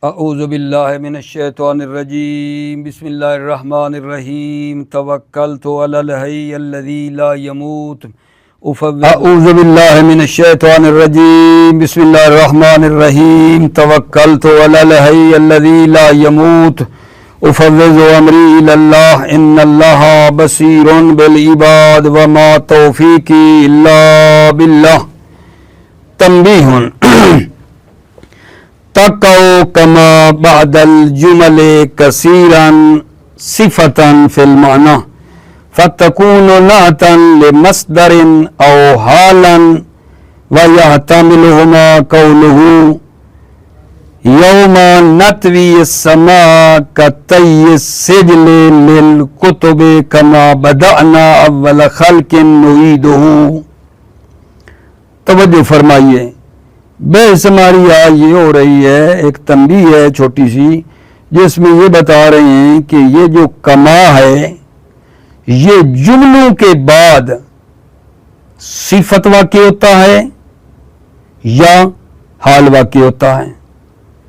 اعوذ باللہ من الشیطان الرجیم بسم اللہ الرحمن الرحیم توکلت علی الحی الذی لا يموت اعوذ باللہ من الشیطان الرجیم بسم اللہ الرحمن الرحیم توکلت علی الحی الذی لا يموت افوض امری الی اللہ ان اللہ بصیر بالعباد وما توفیقی الا باللہ تنبیہ تقع كما بعد الجمل كثيرا صفة في المعنى فتكون نعتا لمصدر أو حالا ويحتملهما قوله يوم نطوي السماء كطي السجل للكتب كما بدأنا أول خلق نعيده. توجہ فرمائیے، بحث ہماری آج یہ ہو رہی ہے، ایک تنبیہ ہے چھوٹی سی، جس میں یہ بتا رہے ہیں کہ یہ جو کما ہے یہ جملوں کے بعد صفت واقع ہوتا ہے یا حال واقع ہوتا ہے.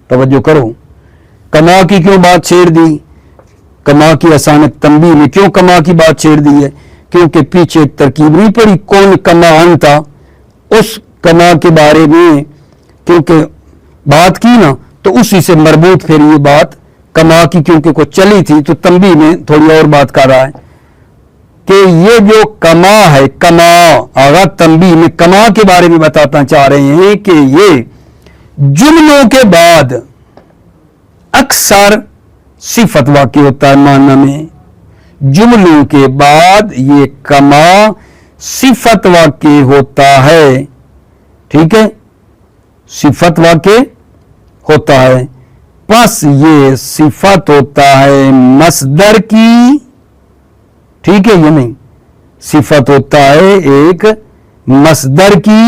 توجہ کرو، کما کی کیوں بات چھیڑ دی؟ کما کی اچانک تنبیہ میں کیوں کما کی بات چھیڑ دی ہے؟ کیونکہ پیچھے ایک ترکیب نہیں پڑی کون کما انتا، اس کما کے بارے میں کیونکہ بات کی نا تو اسی سے مربوط پھر یہ بات کما کی کیونکہ کو چلی تھی تو تنبیہ میں تھوڑی اور بات کر رہا ہے کہ یہ جو کما ہے، کما آغا تنبیہ میں کما کے بارے میں بتانا چاہ رہے ہیں کہ یہ جملوں کے بعد اکثر صفت واقع ہوتا ہے. معنی میں جملوں کے بعد یہ کما صفت واقع ہوتا ہے، ٹھیک ہے، صفت واقع ہوتا ہے. پس یہ صفت ہوتا ہے مصدر کی، ٹھیک ہے، یہ نہیں، صفت ہوتا ہے ایک مصدر کی،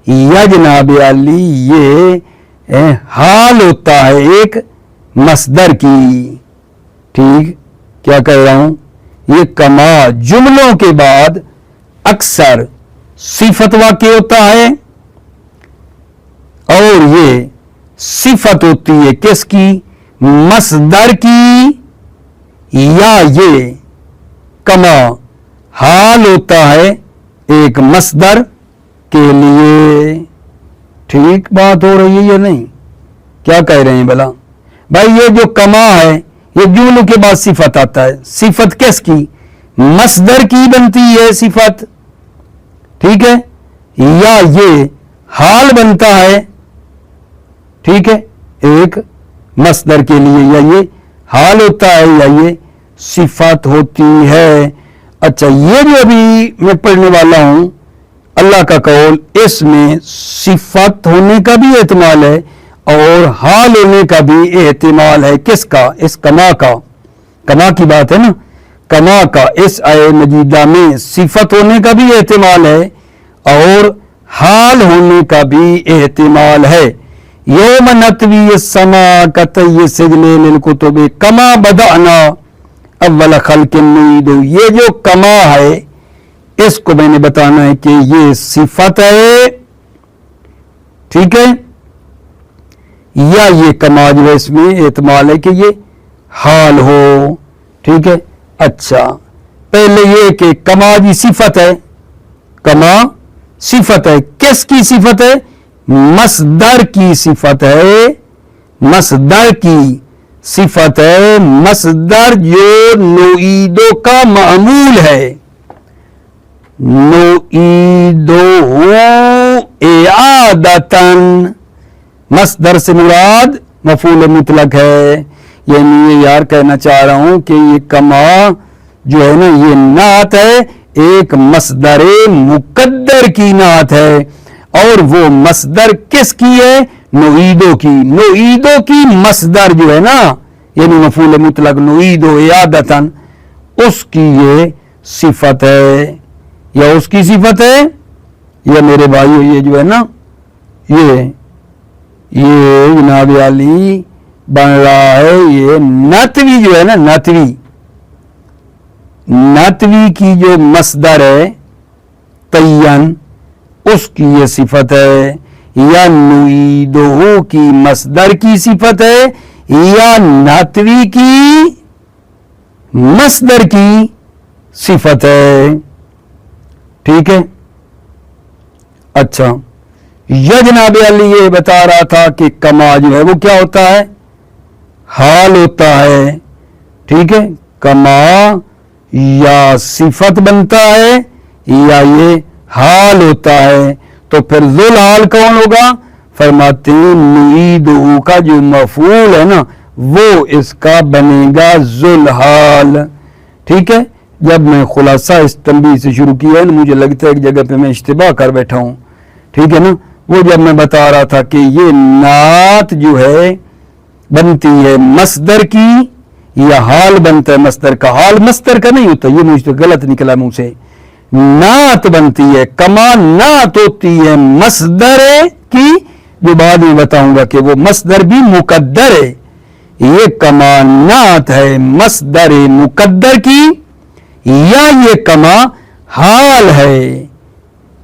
یا جناب علی یہ حال ہوتا ہے ایک مصدر کی. ٹھیک کیا کہہ رہا ہوں؟ یہ کما جملوں کے بعد اکثر صفت واقع ہوتا ہے اور یہ صفت ہوتی ہے کس کی؟ مصدر کی، یا یہ کما حال ہوتا ہے ایک مصدر کے لیے. ٹھیک بات ہو رہی ہے یا نہیں؟ کیا کہہ رہے ہیں بھلا بھائی؟ یہ جو کما ہے یہ جملوں کے بعد صفت آتا ہے. صفت کس کی؟ مصدر کی بنتی ہے صفت، ٹھیک ہے، یا یہ حال بنتا ہے، ٹھیک ہے، ایک مصدر کے لیے، یا یہ حال ہوتا ہے یا یہ صفت ہوتی ہے. اچھا، یہ جو ابھی میں پڑھنے والا ہوں اللہ کا قول، اس میں صفت ہونے کا بھی احتمال ہے اور حال ہونے کا بھی احتمال ہے. کس کا؟ اس کما کا. کما کی بات ہے نا، کما کا اس آیہ مجیدہ میں صفت ہونے کا بھی احتمال ہے اور حال ہونے کا بھی احتمال ہے. یوم نطوی السماء کطی السجل للکتب کما بدأنا اول خلق نعیدہ. یہ جو کما ہے اس کو میں نے بتانا ہے کہ یہ صفت ہے، ٹھیک ہے، یا یہ کما جو ہے اس میں احتمال ہے کہ یہ حال ہو، ٹھیک ہے. اچھا، پہلے یہ کہ کما کی صفت ہے، کما صفت ہے، کس کی صفت ہے؟ مصدر کی صفت ہے، مصدر کی صفت ہے. مصدر جو نعیدو کا معمول ہے، نعیدو اعادتاً، مصدر سے مراد مفعول مطلق ہے. یعنی یہ یار کہنا چاہ رہا ہوں کہ یہ کما جو ہے نا یہ نعت ہے، ایک مصدر مقدر کی نعت ہے، اور وہ مصدر کس کی ہے؟ نعیدو کی. نعیدو کی مصدر جو ہے نا یعنی مفعول مطلق نعیدو اعادتاً، اس کی یہ صفت ہے، یا اس کی صفت ہے، یا میرے بھائیو یہ جو ہے نا یہ جناب علی بن رہا ہے یہ نطوی جو ہے نا، نطوی کی جو مصدر ہے تین، اس کی یہ صفت ہے. یا نعیدہ کی مصدر کی صفت ہے یا ناتوی کی مصدر کی صفت ہے. ٹھیک ہے. اچھا یہ جناب علی یہ بتا رہا تھا کہ کما جو ہے وہ کیا ہوتا ہے؟ حال ہوتا ہے. ٹھیک ہے. کما یا صفت بنتا ہے یا یہ حال ہوتا ہے. تو پھر ذل حال کون ہوگا؟ فرماتے ہیں نعیدہ کا جو مفعول ہے نا وہ اس کا بنے گا ذل حال. ٹھیک ہے. جب میں خلاصہ اس تنبیہ سے شروع کیا ہے نا مجھے لگتا ہے ایک جگہ پہ میں اشتباہ کر بیٹھا ہوں. ٹھیک ہے نا. وہ جب میں بتا رہا تھا کہ یہ نعت جو ہے بنتی ہے مصدر کی یا حال بنتا ہے مصدر کا. حال مصدر کا نہیں ہوتا, یہ مجھ تو غلط نکلا منہ سے. نعت بنتی ہے, کما نعت ہوتی ہے مصدر کی, جو بعد میں بتاؤں گا کہ وہ مصدر بھی مقدر ہے. یہ کما نعت ہے مصدر مقدر کی یا یہ کما حال ہے.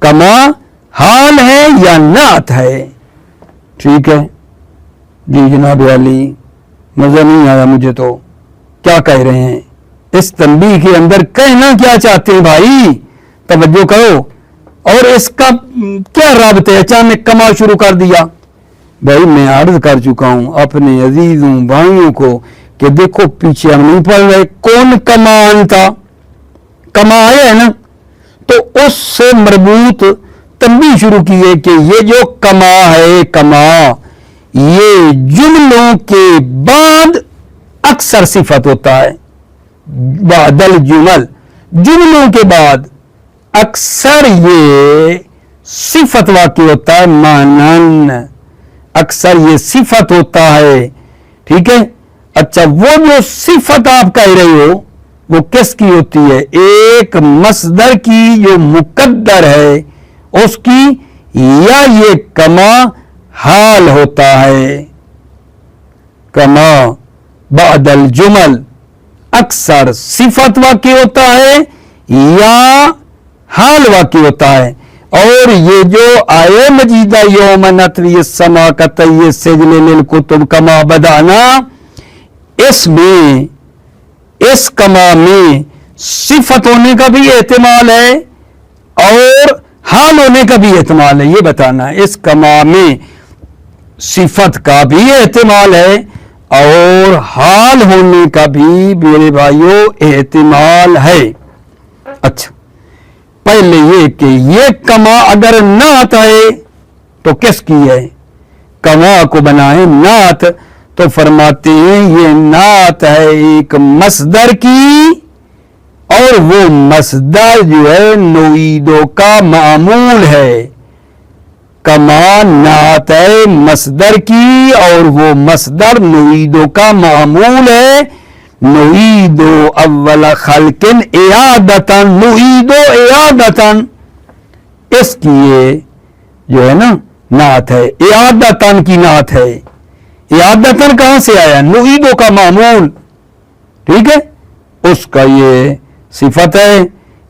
کما حال ہے یا نعت ہے. ٹھیک ہے جی جناب علی, مزہ نہیں آیا مجھے تو. کیا کہہ رہے ہیں اس تنبیہ کے اندر؟ کہنا کیا چاہتے ہیں بھائی؟ توجہ کرو. اور اس کا کیا رابطہ ہے؟ اچانک کما شروع کر دیا. بھائی میں عرض کر چکا ہوں اپنے عزیزوں بھائیوں کو کہ دیکھو پیچھے ہم نہیں پڑھ رہے کون کمان تھا, کما آیا ہے نا, تو اس سے مربوط تنبیہ شروع کی ہے کہ یہ جو کما ہے, کما یہ جملوں کے بعد اکثر صفت ہوتا ہے. بعد الجمل, جملوں کے بعد اکثر یہ صفت واقع ہوتا ہے. مانن, اکثر یہ صفت ہوتا ہے. ٹھیک ہے. اچھا وہ جو صفت آپ کہہ رہے ہو وہ کس کی ہوتی ہے؟ ایک مصدر کی جو مقدر ہے اس کی, یا یہ کما حال ہوتا ہے؟ کما بعد الجمل اکثر صفت واقع ہوتا ہے یا حال واقع ہوتا ہے. اور یہ جو آئے مجیدہ یوم نطوی السماء کطی السجل للکتب کما بدانا, اس میں اس کما میں صفت ہونے کا بھی احتمال ہے اور حال ہونے کا بھی احتمال ہے. یہ بتانا اس کما میں صفت کا بھی احتمال ہے اور حال ہونے کا بھی میرے بھائیوں احتمال ہے. اچھا پہلے یہ کہ یہ کما اگر نعت ہے تو کس کی ہے؟ کما کو بنائیں نعت تو فرماتے ہیں یہ نعت ہے ایک مصدر کی, اور وہ مصدر جو ہے نعیدہ کا معمول ہے. کما نعت ہے مصدر کی اور وہ مصدر نعیدہ کا معمول ہے. نعیدہ اول خلق اعادتاً, نعیدہ اعادتاً, اس کی یہ جو ہے نا نعت ہے, اعادتاً کی نعت ہے. اعادتاً کہاں سے آیا؟ نعیدہ کا معمول. ٹھیک ہے. اس کا یہ صفت ہے.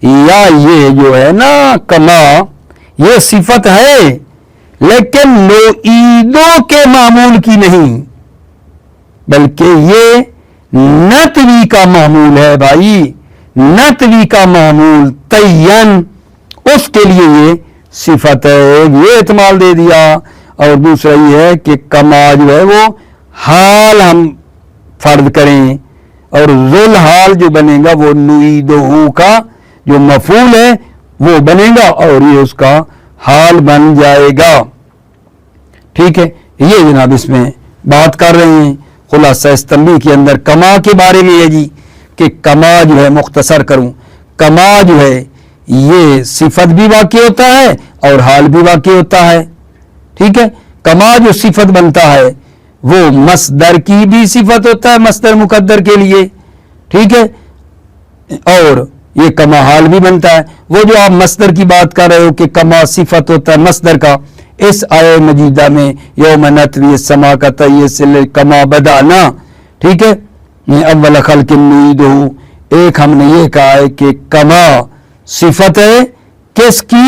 یا یہ جو ہے نا کما یہ صفت ہے لیکن نعیدہ کے معمول کی نہیں بلکہ یہ نتوی کا معمول ہے. بھائی نتوی کا معمول تین, اس کے لیے یہ صفت ہے. یہ احتمال دے دیا. اور دوسرا یہ ہے کہ کما جو ہے وہ حال ہم فرض کریں اور ذل حال جو بنے گا وہ نعیدہ کا جو مفعول ہے وہ بنے گا اور یہ اس کا حال بن جائے گا. ٹھیک ہے. یہ جناب اس میں بات کر رہے ہیں خلاصہ اس تنبیہ کے اندر کما کے بارے میں ہے جی کہ کما جو ہے مختصر کروں, کما جو ہے یہ صفت بھی واقع ہوتا ہے اور حال بھی واقع ہوتا ہے. ٹھیک ہے. کما جو صفت بنتا ہے وہ مصدر کی بھی صفت ہوتا ہے مصدر مقدر کے لیے. ٹھیک ہے. اور یہ کما حال بھی بنتا ہے. وہ جو آپ مصدر کی بات کر رہے ہو کہ کما صفت ہوتا ہے مصدر کا, اس آیہ مجیدہ میں یوم نطوی السماء کطی السجل کما بدانا. ٹھیک ہے. اول خلق نعیدہ, ایک ہم نے یہ کہا ہے کہ کما صفت ہے کس کی؟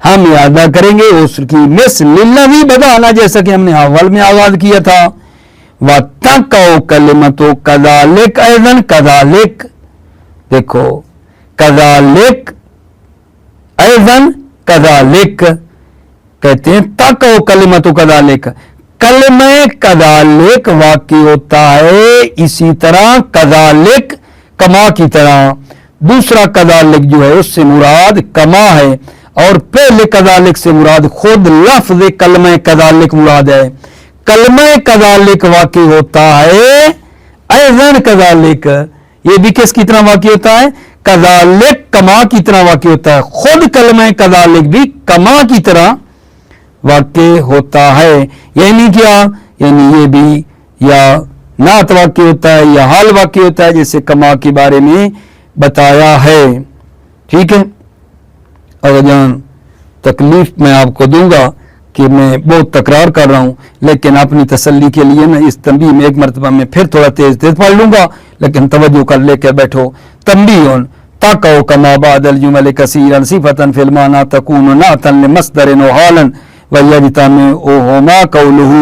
ہم اعادہ کریں گے اس کی مثل بدانا جیسا کہ ہم نے اول میں آغاز کیا تھا. وَتَقَوْ كَلِمَةُ كَذَلِكَ أَيْضًا كَذَلِكَ دیکھو كَذَلِكَ أَيْضًا كَذَلِكَ کہتے ہیں تَقَوْ كَلِمَةُ كَذَلِكَ کلمہ كَذَلِكَ واقع ہوتا ہے اسی طرح كَذَلِكَ کما کی طرح. دوسرا كَذَلِكَ جو ہے اس سے مراد کما ہے اور پہلے كَذَلِكَ سے مراد خود لفظ کلمہ كَذَلِكَ مراد ہے. کلمہ كَذَلِكَ واقع ہوتا ہے ایضاً كَذَلِكَ یہ بھی کس کی طرح واقع ہوتا ہے كَذَلِكَ کما کی طرح واقع ہوتا ہے. خود کلمہ كَذَلِكَ بھی کما کی طرح واقع ہوتا ہے. یعنی کیا یعنی یہ بھی یا نعت واقع ہوتا ہے یا حال واقع ہوتا ہے جیسے کما کے بارے میں بتایا ہے. ٹھیک ہے. اور جان تکلیف میں آپ کو دوں گا کہ میں بہت تکرار کر رہا ہوں لیکن اپنی تسلی کے لیے میں اس تنبیہ میں ایک مرتبہ میں پھر تھوڑا تیز پڑھ لوں گا لیکن توجہ کر لے کر بیٹھو. تنبیہ تقو کما بعد الجمل کثیرا صفتا فی المعنی تکون نعتا لمصدر و حالا ویجتمعهما قولہ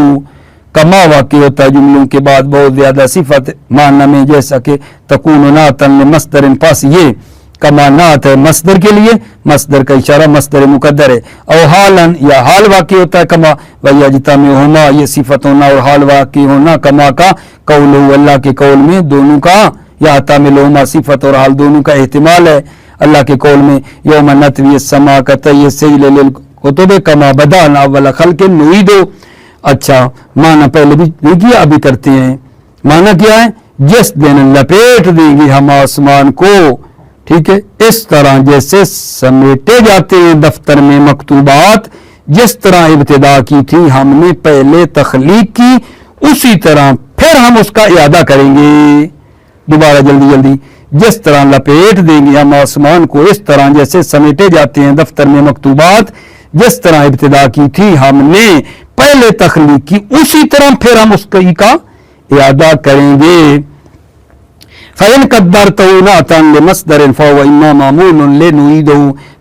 کما واقع ہوتا ہے جملوں کے بعد بہت زیادہ صفت معنی میں جیسا کہ تکون نعتا لمصدر پاس یہ کما نعت ہے مصدر کے لیے مصدر کا اشارہ مصدر مقدر ہے. او حالا یا حال واقع ہوتا ہے کما ویجتمعهما یہ صفت ہونا اور حال واقع ہونا کما کا قولہ اللہ کے قول میں دونوں کا یا تعملهما صفت اور حال دونوں کا احتمال ہے. اللہ کے قول میں یوم نطوی السماء کطی السجل للکتب کما بدانا اول خلق نعید. اچھا معنی پہلے بھی دیکھیے ابھی کرتے ہیں. معنی کیا ہے جس دن لپیٹ دیں گے ہم آسمان کو ٹھیک ہے اس طرح جیسے سمیٹے جاتے ہیں دفتر میں مکتوبات جس طرح ابتدا کی تھی ہم نے پہلے تخلیق کی اسی طرح پھر ہم اس کا اعادہ کریں گے دوبارہ جلدی جلدی. جس طرح لپیٹ دیں گے ہم آسمان کو اس طرح جیسے سمیٹے جاتے ہیں دفتر میں مکتوبات جس طرح ابتدا کی تھی ہم نے پہلے تخلیق کی اسی طرح پھر ہم اس کا اعادہ کریں گے. فَإِنْ قَدَّرْتَهُ نَعْتًا لِمَصْدَرٍ فَهُوَ إِمَّا مَعْمُولٌ لِنُعِيدُهُ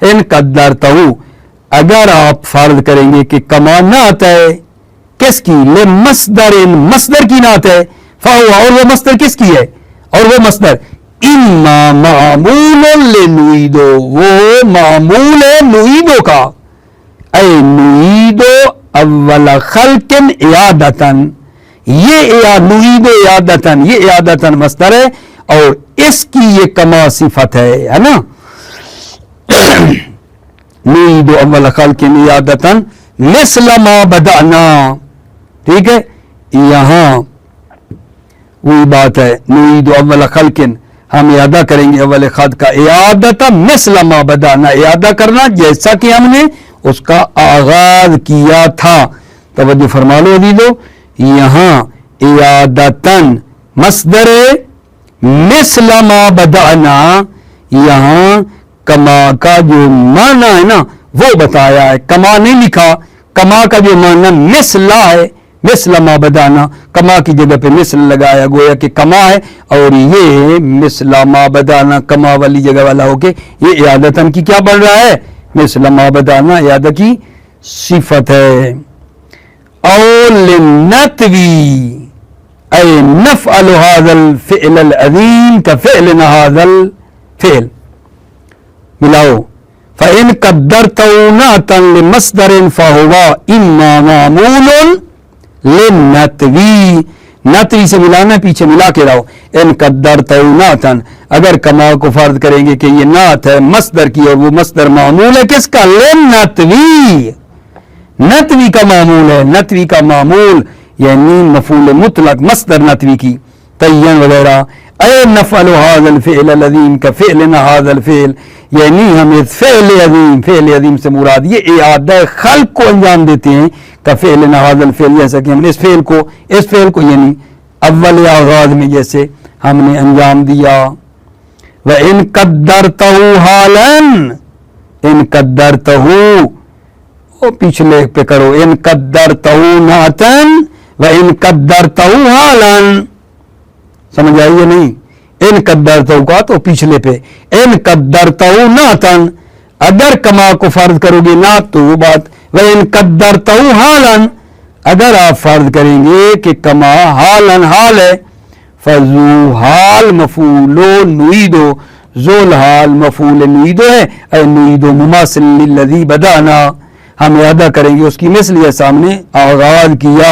إِنْ قَدَّرْتَهُ اگر آپ فرض کریں گے کہ کما نعت ہے کس کی لمصدر مصدر کی نعت ہے فَهُوَ اور وہ مصدر کس کی ہے اور وہ مصدر إِمَّا مَعْمُولٌ لِنُعِيدُهُ وہ معمول ہے نعیدو کا اے نعیدو اول خلق اعادتاً یہ نعیدو اعادتاً یہ اعادتاً مصدر ہے اور اس کی یہ کما صفت ہے نا. نعید اول خلق اعادتاً مثل ما بدأنا ٹھیک ہے. یہاں وہی بات ہے نعید اول خلق ہم اعادہ کریں گے اول خلق کا اعادتاً مثل ما بدأنا اعادہ کرنا جیسا کہ ہم نے اس کا آغاز کیا تھا. توجہ فرما لو عزیزو یہاں اعادتاً مصدر مثل ما بدأنا یہاں کما کا جو معنی ہے نا وہ بتایا ہے. کما نہیں لکھا کما کا جو معنی مثلا ہے مثل ما بدأنا کما کی جگہ پہ مثل لگایا گویا کہ کما ہے اور یہ مثل ما بدأنا کما والی جگہ والا ہو کے یہ اعادتاً کی کیا بن رہا ہے مثل ما بدأنا اعادہ کی صفت ہے. اور للنتوی اے نفعل هذا الفعل العظیم كفعلنا هذا الفعل ملاؤ. فإن قدرته نعتا لمصدر فهو إما معمول للنتوی نتوی سے ملانا پیچھے ملا کے رہو. ان قدرته نعتا اگر کما کو فرض کریں گے کہ یہ نعت ہے مصدر کی اور وہ مصدر معمول ہے کس کا للنتوی نتوی کا معمول ہے. نتوی کا معمول یعنی مفعول مطلق مصدر نتوی کی تعین وغیرہ. اے نفعل هذا الفعل العظیم كفعلنا هذا الفعل یعنی ہم فعل عظیم سے مراد یہ اعادہ خلق کو انجام دیتے ہیں كفعلنا هذا الفعل جیسا کہ ہم نے اس فعل کو یعنی اول آغاز میں جیسے ہم نے انجام دیا. وَإِن قَدَّرْتَهُ حَالًا ان قدرتہو پچھلے پہ کرو ان قدرتہو نعتن وَإِن قَدَّرْتَهُ حَالًا سمجھ آئی یا نہیں. ان قدرتہو کا تو پچھلے پہ ان قدرتہو نعتن اگر کما کو فرض کرو گے نہ تو وہ بات، وَإِن قَدَّرْتَهُ حَالًا، اگر آپ فرض کریں گے کہ کما حالن حال ہے، فضو حال مفعول نعیدو، ذو الحال مفعول نعیدو ہے، اے نعیدو مماثل للذی بدانا، ہم ادا کریں گے اس کی مثل یہ سامنے آغاز کیا،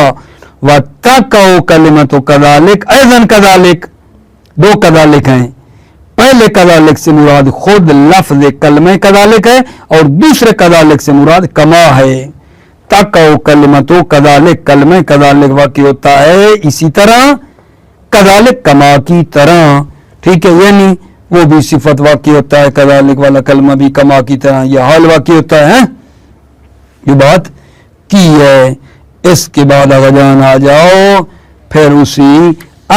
وَاتَّقَوْا کلمۃ کذالک ایضاً کذالک، دو کذالک ہیں، پہلے کذالک سے مراد خود لفظ کلمہ کذالک ہے اور دوسرے کذالک سے مراد کما ہے۔ تقو کلمتو کذالک، کلمہ کذالک واقع ہوتا ہے اسی طرح، کذالک کما کی طرح، ٹھیک ہے، یعنی وہ بھی صفت واقع ہوتا ہے، کذالک والا کلمہ بھی کما کی طرح یہ حال واقع ہوتا ہے، یہ بات کی ہے۔ اس کے بعد اغجان آ جاؤ پھر اسی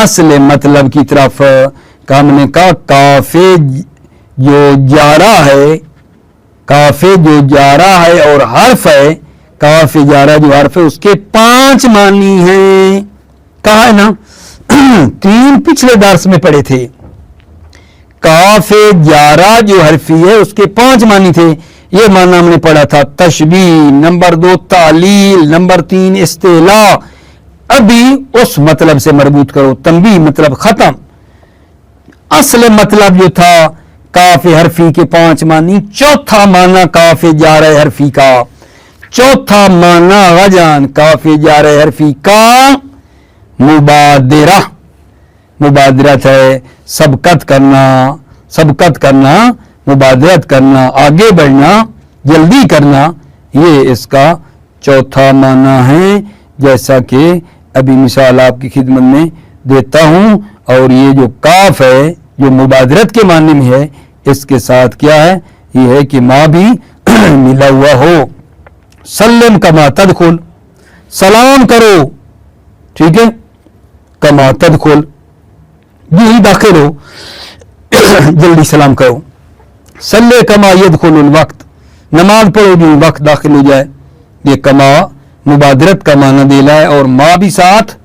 اصل مطلب کی طرف، ہم نے کہا کافی جو جارہ ہے، کافی جو جارہ ہے اور حرف ہے، کافی جارہ جو حرف ہے اس کے 5 معنی ہیں، کہا ہے نا 3 پچھلے درس میں پڑھے تھے، کافی جارہ جو حرفی ہے اس کے 5 معنی تھے، یہ معنی ہم نے پڑھا تھا تشبیہ، نمبر 2 تعلیل، نمبر 3 استعلاء، ابھی اس مطلب سے مربوط کرو، تنبیہ مطلب ختم، اصل مطلب جو تھا کاف حرفی کے 5 معنی، چوتھا معنی کاف جارہ حرفی کا، چوتھا معنی غجان کاف جارہ حرفی کا مبادرہ، مبادرت ہے سبقت کرنا، سبقت کرنا، مبادرت کرنا، آگے بڑھنا، جلدی کرنا، یہ اس کا چوتھا معنی ہے، جیسا کہ ابھی مثال آپ کی خدمت میں دیتا ہوں۔ اور یہ جو کاف ہے جو مبادرت کے معنی میں ہے، اس کے ساتھ کیا ہے، یہ ہے کہ ماں بھی ملا ہوا ہو۔ سلم کما تدخل، سلام کرو، ٹھیک ہے، کما تدخل، جو ہی داخل ہو جلدی سلام کرو۔ صلی کما یدخل الوقت، نماز پڑھو جو وقت داخل ہو جائے، یہ کما مبادرت کا معنی دیلا ہے اور ما بھی ساتھ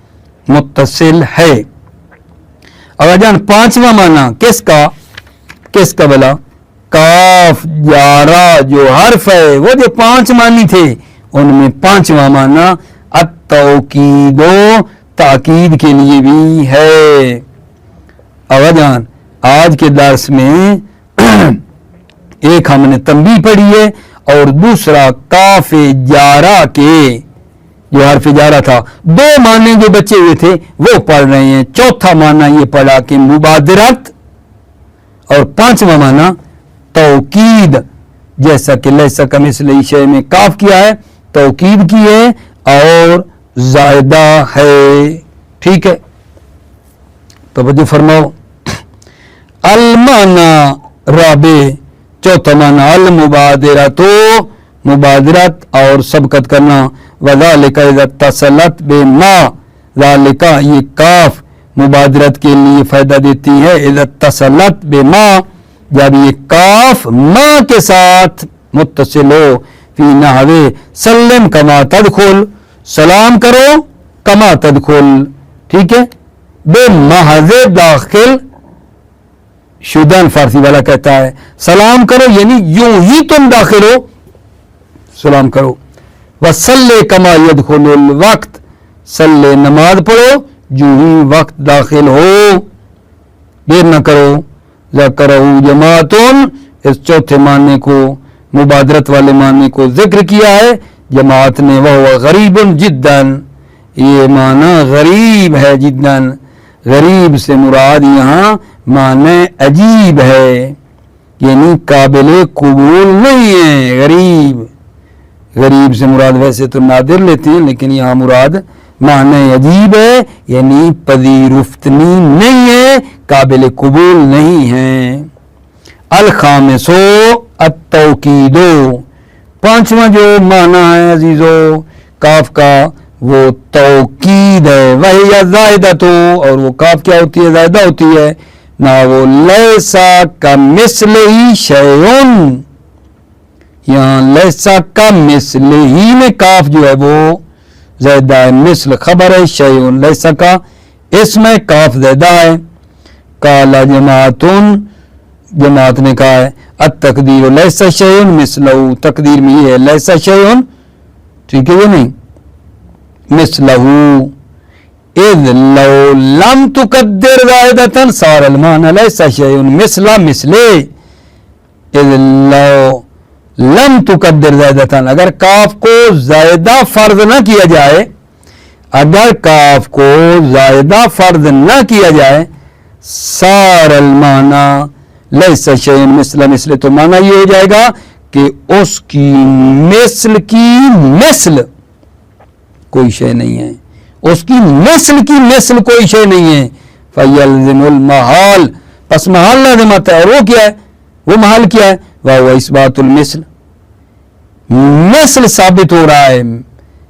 متصل ہے۔ اور جان 5واں معنی کس کا بلا، کاف جارہ جو حرف ہے وہ جو 5 معنی تھے ان میں 5واں معنی التوکید، تاکید کے لیے بھی ہے۔ اور جان آج کے درس میں ایک ہم نے تنبیہ پڑھی ہے اور دوسرا کاف جارہ کے جو حرف جارہ تھا، 2 معنی جو بچے ہوئے تھے وہ پڑھ رہے ہیں، چوتھا معنی یہ پڑھا کہ مبادرت اور 5واں معنی توکید، جیسا کہ لیسا کمثلہ شیء میں کاف کیا ہے، توکید کی ہے اور زائدہ ہے، ٹھیک ہے، توجہ فرماؤ۔ المعنی رابع، چوتھا معنی المبادرۃ، مبادرت اور سبقت کرنا، وذالک اذا اتصلت بما، ذالک یہ کاف مبادرت کے لیے فائدہ دیتی ہے، اذا اتصلت بما جب یہ کاف ما کے ساتھ متصل ہو، فی نحو سلم کما تدخل، سلام کرو کما تدخل، ٹھیک ہے، بے محض داخل شدن فارسی والا کہتا ہے، سلام کرو یعنی یوں ہی تم داخل ہو سلام کرو۔ وصلی کما یدخل الوقت، صلی نماز پڑھو جو ہی وقت داخل ہو، دیر نہ کرو۔ ذکرہ جماعتن، اس چوتھے معنی کو، مبادرت والے معنی کو ذکر کیا ہے جماعت نے، وہ غریب جداً، یہ معنی غریب ہے، جداً، غریب سے مراد یہاں معنی عجیب ہے، یعنی قابل قبول نہیں ہے، غریب، غریب سے مراد ویسے تو نادر لیتے ہیں لیکن یہاں مراد معنی عجیب ہے، یعنی پذیرفتنی نہیں ہے، قابل قبول نہیں ہے۔ الخامسو التوکید، 5واں جو معنی ہے عزیزو کاف کا وہ توکید ہے، وہی زائدۃ، اور وہ کاف کیا ہوتی ہے، زائدہ ہوتی ہے، نہ وہ لیسا کمثلہ شیء، یہاں لیسا کمثلہ میں کاف جو ہے وہ زائدہ ہے، مثل خبر ہے، شیء لیسا کا اس میں کاف زائدہ ہے۔ قال جماعتن جماعت نے کہا ہے التقدیر لیس شیء مثلہ، تقدیر میں یہ ہے لیس شیء، ٹھیک ہے یہ نہیں مثلہ اذ لو لم تقدر زائدة صار المعنى لیس شیء مثلہ مثلے اذ لو لم تقدر زائدة، اگر کاف کو زائدہ فرض نہ کیا جائے، اگر کاف کو زائدہ فرض نہ کیا جائے صار المعنى لیس شیء مثل مثل، تو معنی یہ ہو جائے گا کہ اس کی مثل کوئی شے نہیں ہے، اس کی مثل کوئی شے نہیں ہے. فیلزم المحال، پس محال لازم آتا ہے، اور وہ کیا ہے، وہ محال کیا ہے، وہ اثبات المثل، مثل ثابت ہو رہا ہے،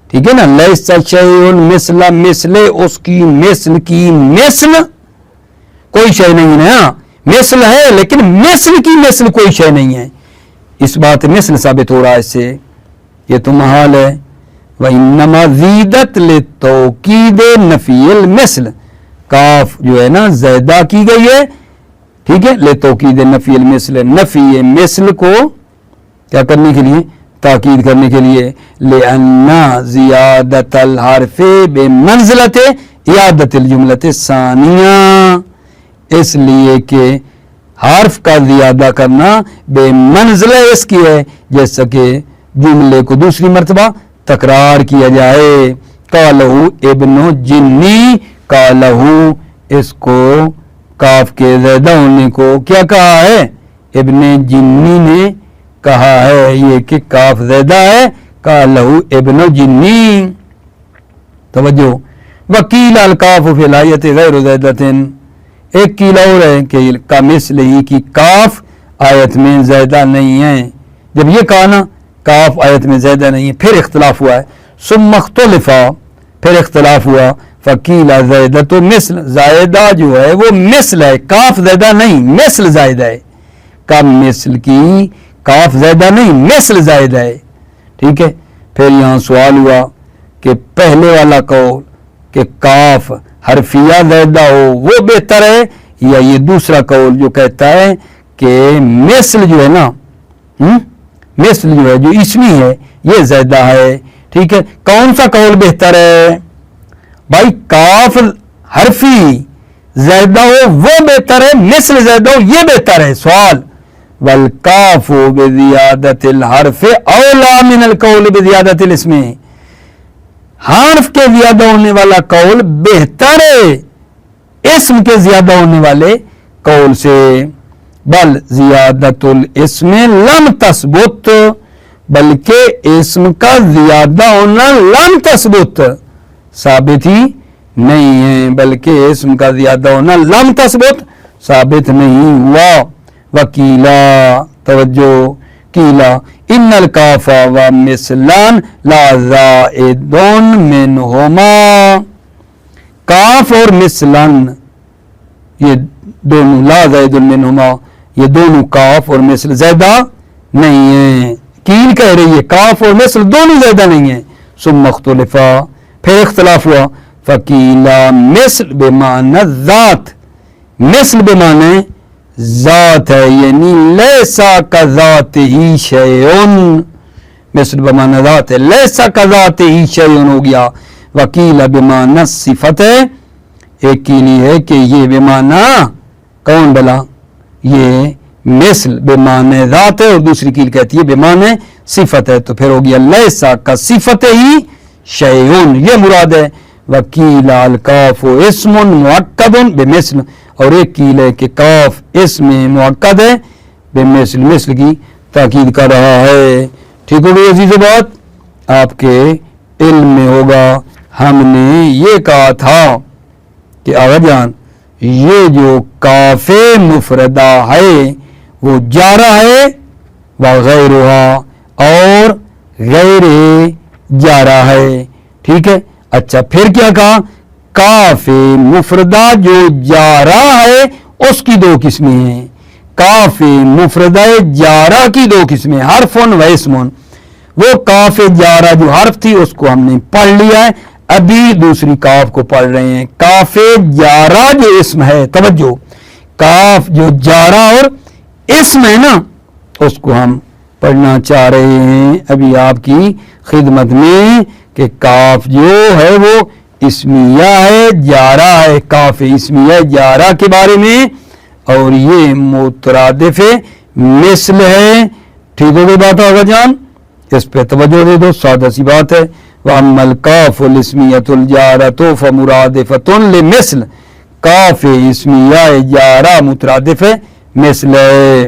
ٹھیک ہے نا. لیس شیء مثل اس کی مثل کوئی شے نہیں ہے. ہاں مثل ہے لیکن مثل کوئی شے نہیں ہے، اس بات مثل ثابت ہو رہا ہے اس سے، یہ تو محال ہے. وَإِنَّمَا زِيدَتْ لِتَوْكِيدِ نَفِيِ الْمِثْلِ، کاف جو ہے نا زیادہ کی گئی ہے، ٹھیک ہے، لِتَوْكِيدِ نَفِيِ الْمِثْلِ، نفی مثل کو کیا کرنے کے لیے، تاکید کرنے کے لیے. لِأَنَّ زِيَادَةَ الْحَرْفِ بِمَنْزِلَةِ إِعَادَةِ الْجُمْلَةِ الثَّانِيَةِ، اس لیے کہ حرف کا زیادہ کرنا بے منزلہ اس کی ہے جیسا کہ جملے کو دوسری مرتبہ تکرار کیا جائے. قالہو ابن جنی، قالہو اس کو کاف کے زیادہ ہونے کو کیا کہا ہے، ابن جنی نے کہا ہے، یہ کہ کاف زیادہ ہے، قالہو ابن جنی. توجہ. وکیل الکاف فی الآیت غیر زیادۃ، ایک قیلہ اور ہے کہ کمثل ہی کی کاف آیت میں زیادہ نہیں ہے. جب یہ کہا نا کاف آیت میں زیادہ نہیں ہے، پھر اختلاف ہوا ہے. ثم اختلفا، پھر اختلاف ہوا. فقیل زیدۃ مثل، زائدہ جو ہے وہ مثل ہے، کاف زیادہ نہیں، مثل زائدہ ہے. کم مثل کی کاف زیادہ نہیں، مثل زائدہ ہے، ٹھیک ہے. پھر یہاں سوال ہوا کہ پہلے والا قول کہ کاف حرفیہ زیادہ ہو وہ بہتر ہے، یا یہ دوسرا قول جو کہتا ہے کہ مثل جو ہے نا، مثل جو ہے جو اسمی ہے یہ زیادہ ہے، ٹھیک ہے. کون سا قول بہتر ہے بھائی، کاف حرفی زیادہ ہو وہ بہتر ہے، مثل زیادہ ہو یہ بہتر ہے. سوال والکاف بزیادت الحرف اولا من القول بزیادت الاسم، حرف کے زیادہ ہونے والا قول بہتر ہے اسم کے زیادہ ہونے والے قول سے. بل زیادت الاسم لم تثبت، بلکہ اسم کا زیادہ ہونا لم تثبت، ثابت ہی نہیں ہے، بلکہ اسم کا زیادہ ہونا لم تثبت، ثابت نہیں ہوا. وکیلا، توجہ، کیلا ان الکاف و مثلان لا زائد منہما، کاف اور مثلان یہ دونوں لا زائد منہما، یہ دونوں کاف اور مثل زیادہ نہیں ہیں. کیل کہہ رہی ہے کاف اور مثل دونوں زیادہ نہیں ہیں. ثم اختلفا، پھر اختلاف ہوا. فقیلا مثل بمعنی ذات، مثل بمعنی ذات ہے، یعنی لیسا کذات ہی شیئن، مثل بمعنی ذات ہے، لیسا کذات ہی شیئن ہو گیا. وکیل بمعنی صفت ہے، ایک کیلی ہے کہ یہ بمعنی کون بلا، یہ مثل بمعنی ذات ہے، اور دوسری کیل کہتی ہے بمعنی صفت ہے، تو پھر ہو گیا لیسا کا صفت ہی شیئن، یہ مراد ہے. وکیل الکاف اسم مؤکد بمثل، اور ایک کیل ہے کہ کاف اسم مؤکد ہے بمثل، مثل کی تاکید کر رہا ہے. ٹھیک ہو گئی عزیز بات، آپ کے علم میں ہوگا ہم نے یہ کہا تھا کہ آغا جان یہ جو کاف مفردہ ہے وہ جارہ ہے وغیرہا، اور غیر جارہ ہے، ٹھیک ہے. اچھا پھر کیا کہا، کاف مفردہ جو جارہ ہے اس کی دو قسمیں ہیں، کاف مفردہ جارہ کی دو قسمیں، حرف و اسم. وہ کاف جارہ جو حرف تھی اس کو ہم نے پڑھ لیا ہے، ابھی دوسری کاف کو پڑھ رہے ہیں. کاف جارہ جو اسم ہے، توجہ، کاف جو جارہ اور اسم ہے نا اس کو ہم پڑھنا چاہ رہے ہیں ابھی آپ کی خدمت میں کہ کاف جو ہے وہ اسمیہ ہے جارہ ہے. کاف اسمیہ جارہ کے بارے میں اور یہ مترادف مثل ہے. ٹھیک ہو گئی بات ہوگا جان, اس پہ توجہ دے دو, سادہ سی بات ہے. وَأَمَّا الْكَافُ الْإِسْمِيَّةُ الْجَارَةُ فَمُرَادِفَةٌ لِمِثْلٍ. کاف اسمیہ جارہ مترادف مثل ہے.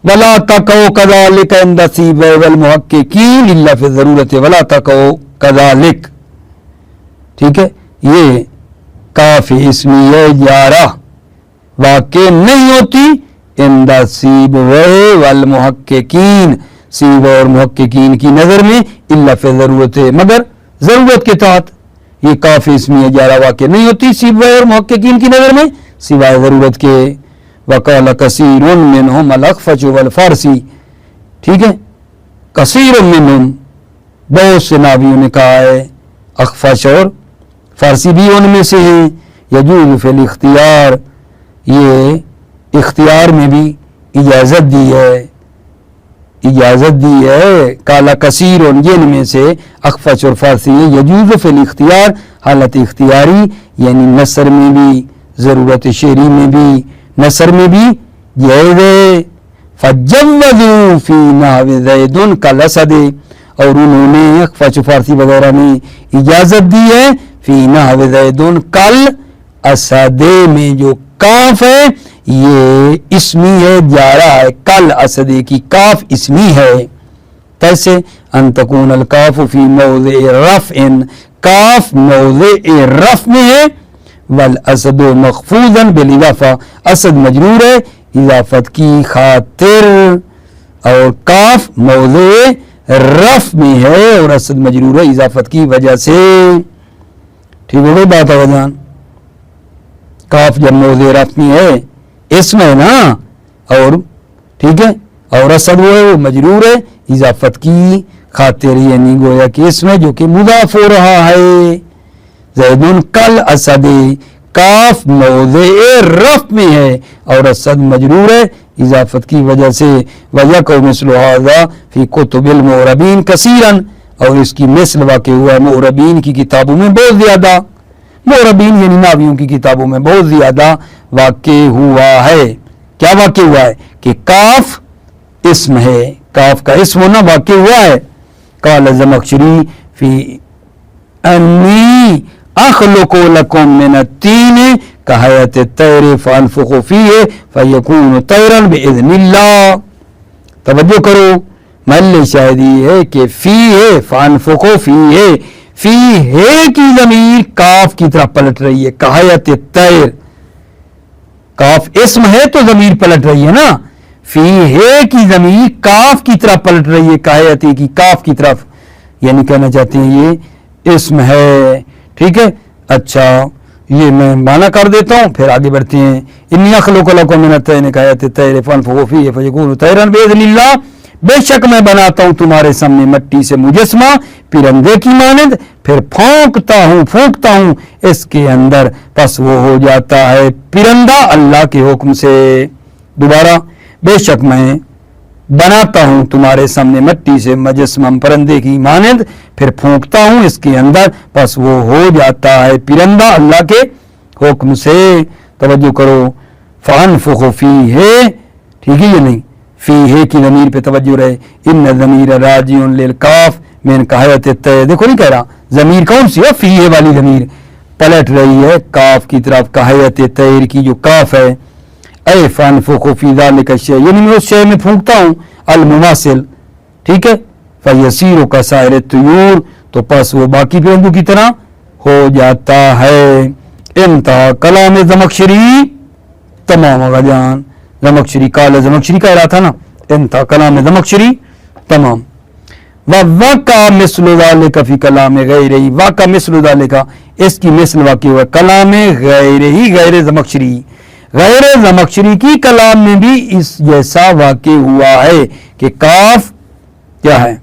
وَلَا تَقَوْ كَذَلِكَ عِنْدَ سِيبَوَيْهِ وَالْمُحَقِّقِينَ إِلَّا فِي الضَّرُورَةِ وَلَا تَقَوْ كَذَلِكَ. ٹھیک ہے, یہ کاف اسمیہ جارہ واقع نہیں ہوتی عند سیبویہ والمحققین, سیبویہ اور محققین کی نظر میں, الا فی ضرورت مگر ضرورت کے تحت. یہ کاف اسمیہ جارہ واقع نہیں ہوتی سیبویہ اور محققین کی نظر میں سوائے ضرورت کے. وقال کثیر منہم الاخفش والفارسی. ٹھیک ہے, کثیر منہم بہت سے ناویوں نے کہا ہے, اخفش اور فارسی بھی ان میں سے ہیں. یجوز فی الاختیار, یہ اختیار میں بھی اجازت دی ہے, اجازت دی ہے. کالا کثیر جن میں سے اخفش اور فارسی ہے. یجوز فی الاختیار حالت اختیاری یعنی نثر میں بھی, ضرورت شعری میں بھی, نثر میں بھی جائز ہے. فجوزوا فی نحو زید کالاسد, اور انہوں نے اخفش فارسی وغیرہ نے اجازت دی ہے فی نحو زید کالاسد میں. جو کاف ہے یہ اسمی ہے جارہ ہے, کل اسد کی کاف اسمی ہے. کیسے؟ ان تکون الکاف فی موضع رفع, کاف موضع رفع میں ہے. والاسد مخفوضا بالاضافہ, اسد مجرور ہے اضافت کی خاطر, اور کاف موضع رفع میں ہے اور اسد مجرور ہے اضافت کی وجہ سے. ٹھیک ہو گئی بات ہے جان. کاف جب موضع رفع میں ہے اسم ہے نا, اور ٹھیک ہے, اور اسد وہ ہے وہ مجرور ہے اضافت کی خاطر, یعنی گویا کہ اسم ہے جو کہ مضاف ہو رہا ہے. زیدن کل اسد, کاف موضع رفع میں ہے اور اسد مجرور ہے اضافت کی وجہ سے. وَيَقَعُ مِثْلُ هَذَا فِي كُتُبِ الْمُعْرَبِينَ كَثِيرًا, اور اس کی مثل واقع ہوا ہے معربین کی کتابوں میں بہت زیادہ. معربین یعنی ناویوں کی کتابوں میں بہت زیادہ واقع ہوا ہے. کیا واقع ہوا ہے کہ کاف اسم ہے, کاف کا اسم ہونا واقع ہوا ہے. قال زمخشری فی انی اخلق لکم من الطین کحیات الطیر فانفخ فیہ فیکون طیرا باذن اللہ. توجہ کرو, محل شاہد یہ ہے کہ فی ہے فانفخ فیہ, فی ہے کی ضمیر کاف کی طرف پلٹ رہی ہے. کحیات الطیر, کاف اسم ہے تو ضمیر پلٹ رہی ہے نا, فی ہے کی ضمیر کاف کی طرف پلٹ رہی ہے, کحیاتی کی کاف کی طرف, یعنی کہنا چاہتے ہیں یہ اسم ہے. ٹھیک ہے, اچھا یہ میں معنی کر دیتا ہوں پھر آگے بڑھتے ہیں. انی اخلق لکم من الطین کحیات الطیر فانفخ فیہ فیکون طیرا باذن اللہ, بے شک میں بناتا ہوں تمہارے سامنے مٹی سے مجسمہ پرندے کی مانند, پھر پھونکتا ہوں اس کے اندر, پس وہ ہو جاتا ہے پرندہ اللہ کے حکم سے. دوبارہ, بے شک میں بناتا ہوں تمہارے سامنے مٹی سے مجسمہ پرندے کی مانند, پھر پھونکتا ہوں اس کے اندر, پس وہ ہو جاتا ہے پرندہ اللہ کے حکم سے. توجہ کرو, فانفخ فیہ, ٹھیک ہے یہ نہیں, فی ہے کی ضمیر پہ توجہ رہے. ان ضمیر راجع للکاف من کحیات الطیر, دیکھو نہیں کہہ رہا ضمیر کون سی ہے, فی ہے والی ضمیر پلٹ رہی ہے کاف کی طرف, کحیات الطیر کی جو کاف ہے. اے فانفخ فی ذلک الشیء, یعنی میں اس شے میں پھونکتا ہوں, المماثل, ٹھیک ہے, فیسیر کسائر الطیور, تو پس وہ باقی پرندوں کی طرح ہو جاتا ہے. انتہا کلام زمخشری, تمام ہوگا جان. زمخشری کال زمخشری کہہ رہا تھا نا, انتہا کلام زمخشری تمام. وَوَقَعَ مِثْلُ ذَلِكَ فِي كَلَامِ غَيْرِهِ, واقع مثل ذَلِكَ, اس کی مثل واقع ہوا کلام غیرہی, غیر زمخشری, غیر زمخشری کی کلام میں بھی اس جیسا واقع ہوا ہے کہ کاف کیا ہے,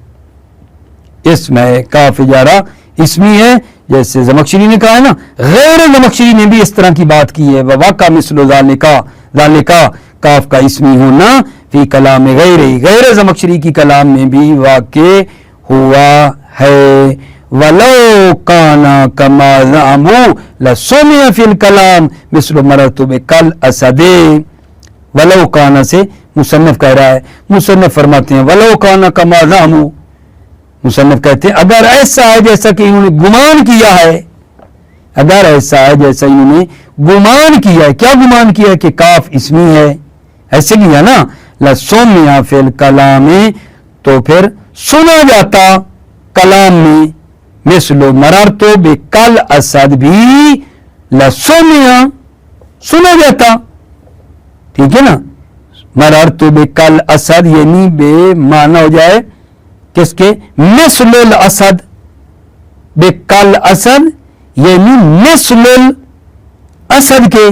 اسم ہے, کاف جارہ اسمی ہے, جیسے زمخشری نے کہا ہے نا. غیر زمخشری نے بھی اس طرح کی بات کی ہے. وَوَقَعَ مِثْلُ ذَلِكَ کاف کا اسمی ہونا فی کلام غیر زمخشری کی کلام میں بھی واقع ہوا ہے. ولو کانا کما زعموا لسمع فی الکلام مثل مررت بالاسد. ولو کانا سے مصنف کہہ رہا ہے, مصنف فرماتے ہیں ولو کانا کما زعموا, مصنف کہتے ہیں اگر ایسا ہے جیسا کہ انہوں نے گمان کیا ہے, اگر ایسا ہے جیسا انہوں نے گمان کیا ہے. کیا گمان کیا ہے؟ کہ کاف اسمی ہے, ایسے کیا نا. لسمع فی الکلام, تو پھر سنا جاتا کلام میں. مثل مررت بالاسد بھی لسمع, سنا جاتا, ٹھیک ہے نا. مررت بالاسد یعنی بے معنی ہو جائے کس کے؟ مثل الاسد. بالاسد یعنی مثل الاسد کے,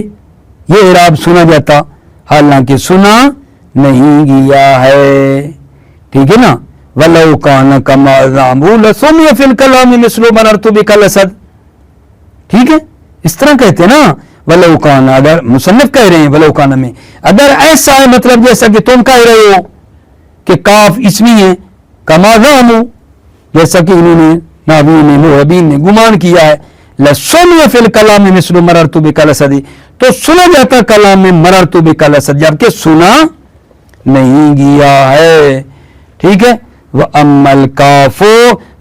یہ اعراب سنا جاتا, حالانکہ سنا نہیں گیا ہے, ٹھیک ہے نا. ولو کان کما زعموا لسمع فی الکلام مثل مررت بالاسد, ٹھیک ہے, اس طرح کہتے ہیں نا. ولو کان, اگر مصنف کہہ رہے ہیں ولو کان میں اگر ایسا ہے, مطلب جیسا کہ تم کہہ رہے ہو کہ کاف اسمی ہے, کما زعموا جیسا کہ انہوں نے ناویوں نے محبین نے گمان کیا ہے. لسمع فی الکلام مثل مررت بالاسد, تو سنا جاتا کلام میں مررت بالاسد, جبکہ سنا نہیں گیا ہے, ٹھیک ہے. وَأَمَّا الْكَافُ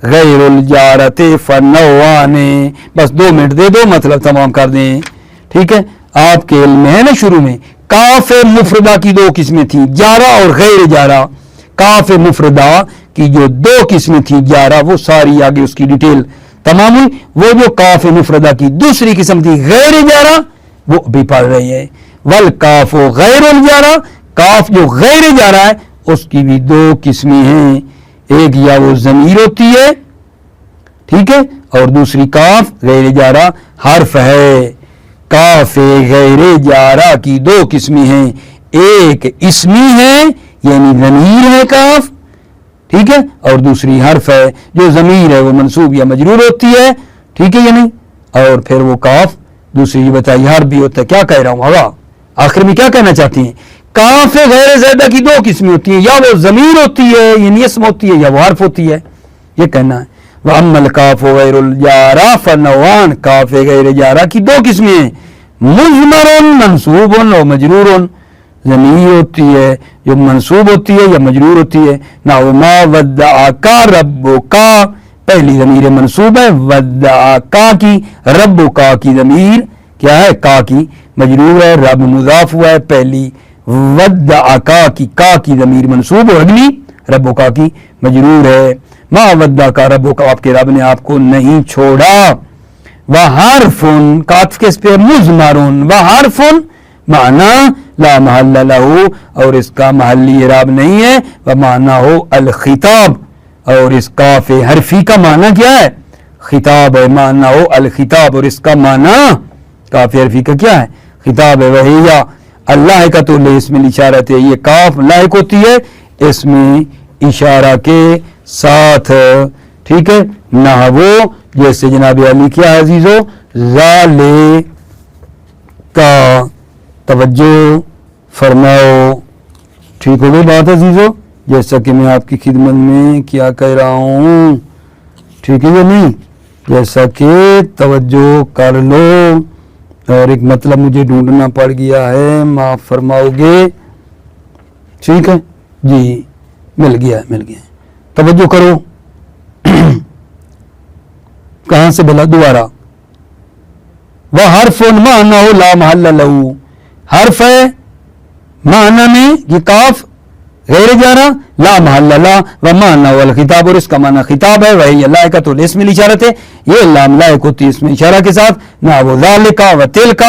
غَيْرُ الْجَارَةِ فَنَوْعَانِ. بس 2 منٹ دے دو, مطلب تمام کر دیں, ٹھیک ہے. آپ کے علم میں ہے نا شروع میں کاف مفردہ کی 2 قسمیں تھیں, جارہ اور غیر جارہ. کاف مفردہ کی جو 2 قسمیں تھیں جارہ, وہ ساری آگے اس کی ڈیٹیل تمام ہوئی. وہ جو کاف مفردہ کی دوسری قسم تھی غیر جارہ, وہ بھی پڑھ رہی ہے. والکاف غیر الجارہ, کاف جو غیر جارہ ہے اس کی بھی 2 قسمیں ہیں. ایک یا وہ ضمیر ہوتی ہے, ٹھیک ہے, اور دوسری کاف غیر جارہ حرف ہے. کاف غیر جارہ کی 2 قسمیں ہیں, ایک اسمی ہے یعنی ضمیر ہے کاف, ٹھیک ہے, اور دوسری حرف ہے. جو ضمیر ہے وہ منصوب یا مجرور ہوتی ہے, ٹھیک ہے یا نہیں, اور پھر وہ کاف دوسری بتائی حرف بھی ہوتا ہے. کیا کہہ رہا ہوں ہوا, آخر میں کیا کہنا چاہتی ہیں؟ کاف غیر زائدہ کی 2 قسمیں ہوتی ہیں, یا وہ ضمیر ہوتی ہے یعنی اسم ہوتی ہے, یا وہ حرف ہوتی ہے, یہ کہنا ہے. وَأَمَّا الْكَافُ غَيْرُ الْجَارَةِ فَنَوْعَانِ, کاف غیر جارہ کی 2 قسمیں ہیں, مضمر منصوب و مجرور. ضمیر ہوتی ہے جو منصوب ہوتی ہے یا مجرور ہوتی ہے. نحو ما ودعک ربک, پہلی ضمیر منصوب ہے, ودعک کی, ربک کی ضمیر کیا ہے؟ کا کی مجرور ہے, رب مضاف ہوا ہے, پہلی ودعک کی کا کی ضمیر منصوب اور اگلی ربک کی مجرور ہے. ما ودعک ربک, آپ کے رب نے آپ کو نہیں چھوڑا. وحرف کاتف کس پہ؟ مضمر. وحرف معنی لا محل لہو, اور اس کا محلی اعراب نہیں ہے. ومعنی ہو الخطاب, اور اس کاف حرفی کا معنی کیا ہے؟ خطاب ہے. معنی ہو الخطاب, اور اس کا معنی کاف حرفی کا کیا ہے؟ خطاب ہے. وہی اللہ کا تو اس میں اشارت ہے, یہ کاف لائق ہوتی ہے اس میں اشارہ کے ساتھ, ٹھیک ہے. نہ وہ جیسے جناب علی کیا ہے عزیزو, ذالے کا, توجہ فرماؤ, ٹھیک ہو گئی بات عزیزو, جیسا کہ میں آپ کی خدمت میں کیا کہہ رہا ہوں, ٹھیک ہے یا نہیں, جیسا کہ توجہ کر لو. اور ایک مطلب مجھے ڈھونڈنا پڑ گیا ہے, معاف فرماؤ گے, ٹھیک ہے جی, مل گیا مل گیا, توجہ کرو. کہاں سے بلا دوبارہ؟ وہ حرف معنی لا محل لہو, حرف ہے معنی میں یہ کاف غیر جارہ, لا محل لا, و معنی والخطاب, اور اس کا معنی خطاب ہے. وہی لائقۃ الاسم الاشارت ہے, یہ لام لائق ہوتی ہے اس میں اشارہ کے ساتھ. نہ وہ ذالک و تلک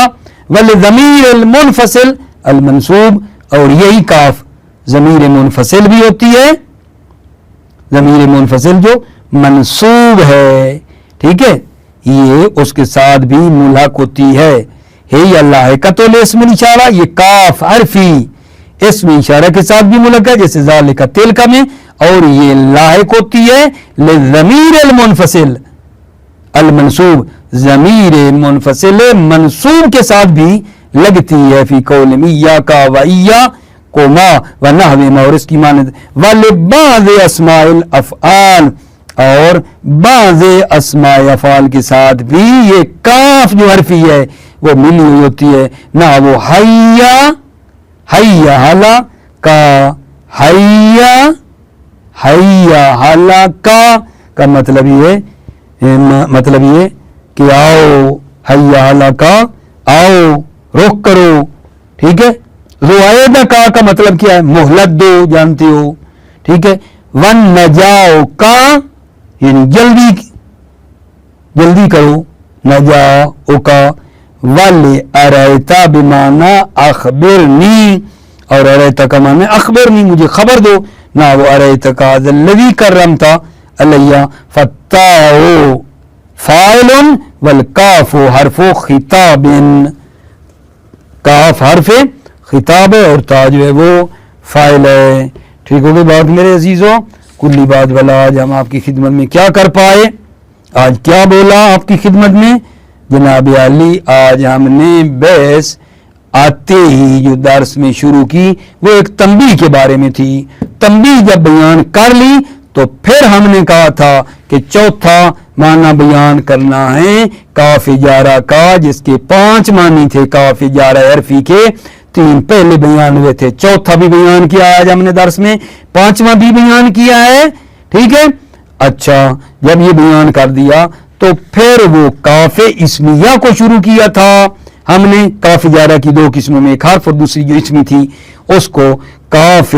والضمیر المنفصل المنصوب, اور یہی کاف ضمیر منفصل بھی ہوتی ہے, ضمیر منفصل جو منصوب ہے, ٹھیک ہے, یہ اس کے ساتھ بھی ملحق ہوتی ہے. ہی لائقۃ الاسم الاشارہ, یہ کاف حرفی اسم اشارہ کے ساتھ بھی ملحق ہے جیسے ذالک تلک میں, اور یہ لاحق ہوتی ہے للضمیر المنفصل المنصوب, ضمیر منفصل منصوب کے ساتھ بھی لگتی ہے فی قول میا کا ویا کو ما و نحو ما، اور اس کی مانند ولبعض اسماء الافعال، اور بعض اسماء افعال کے ساتھ بھی یہ کاف جو حرفی ہے وہ ملی ہوئی ہوتی ہے. نہ وہ حیا، حیا حلا کا، حیا حیا حلا کا مطلب یہ کہ آؤ، حیا حلا کا آؤ، رخ کرو. ٹھیک ہے. زوائدہ کا مطلب کیا ہے؟ مہلت دو، جانتے ہو. ٹھیک ہے. ون نجاؤ کا یعنی جلدی کرو، نجاؤ کا. ول اریتا بمانا اخبرنی، اور اریتا کا معنی اخبرنی، مجھے خبر دو. نہ وہ اریتا کا الذی کرمتا علیہ، فتاؤ فاعل والکاف حرف خطاب، کاف حرف خطاب ہے اور تا جو ہے وہ فاعل ہے. ٹھیک ہو گئی بات میرے عزیزوں؟ کلی بات والا آج ہم آپ کی خدمت میں کیا کر پائے، آج کیا بولا آپ کی خدمت میں جناب علی؟ آج ہم نے بحث آتے ہی جو درس میں شروع کی وہ ایک تنبیہ کے بارے میں تھی. تنبیہ جب بیان کر لی تو پھر ہم نے کہا تھا کہ چوتھا معنی بیان کرنا ہے کاف جارہ کا، جس کے 5 معنی تھے کاف جارہ حرفی کے. 3 پہلے بیان ہوئے تھے، چوتھا بھی بیان کیا آج ہم نے درس میں، 5واں بھی بیان کیا ہے. ٹھیک ہے. اچھا، جب یہ بیان کر دیا تو پھر وہ کاف اسمیہ کو شروع کیا تھا ہم نے. کاف جارہ کی 2 قسموں میں، ایک حرف اور دوسری جو اسمی تھی، اس کو کاف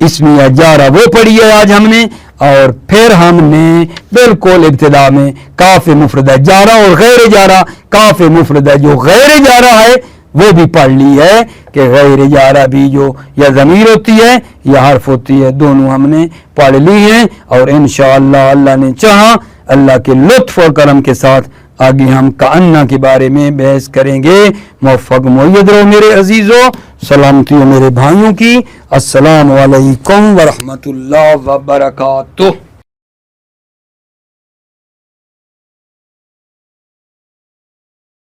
اسمیہ جارہ وہ پڑھی ہے آج ہم نے. اور پھر ہم نے بالکل ابتدا میں کاف مفردہ جارہ اور غیر جارہ، کاف مفردہ جو غیر جارہ ہے وہ بھی پڑھ لی ہے کہ غیر جارہ بھی جو یا ضمیر ہوتی ہے یا حرف ہوتی ہے، دونوں ہم نے پڑھ لی ہیں. اور انشاءاللہ اللہ نے چاہا اللہ کے لطف اور کرم کے ساتھ آگے ہم کأنہ کے بارے میں بحث کریں گے. موفق مؤید رہو میرے عزیزوں، سلامتی ہو میرے بھائیوں کی. السلام علیکم ورحمۃ اللہ وبرکاتہ.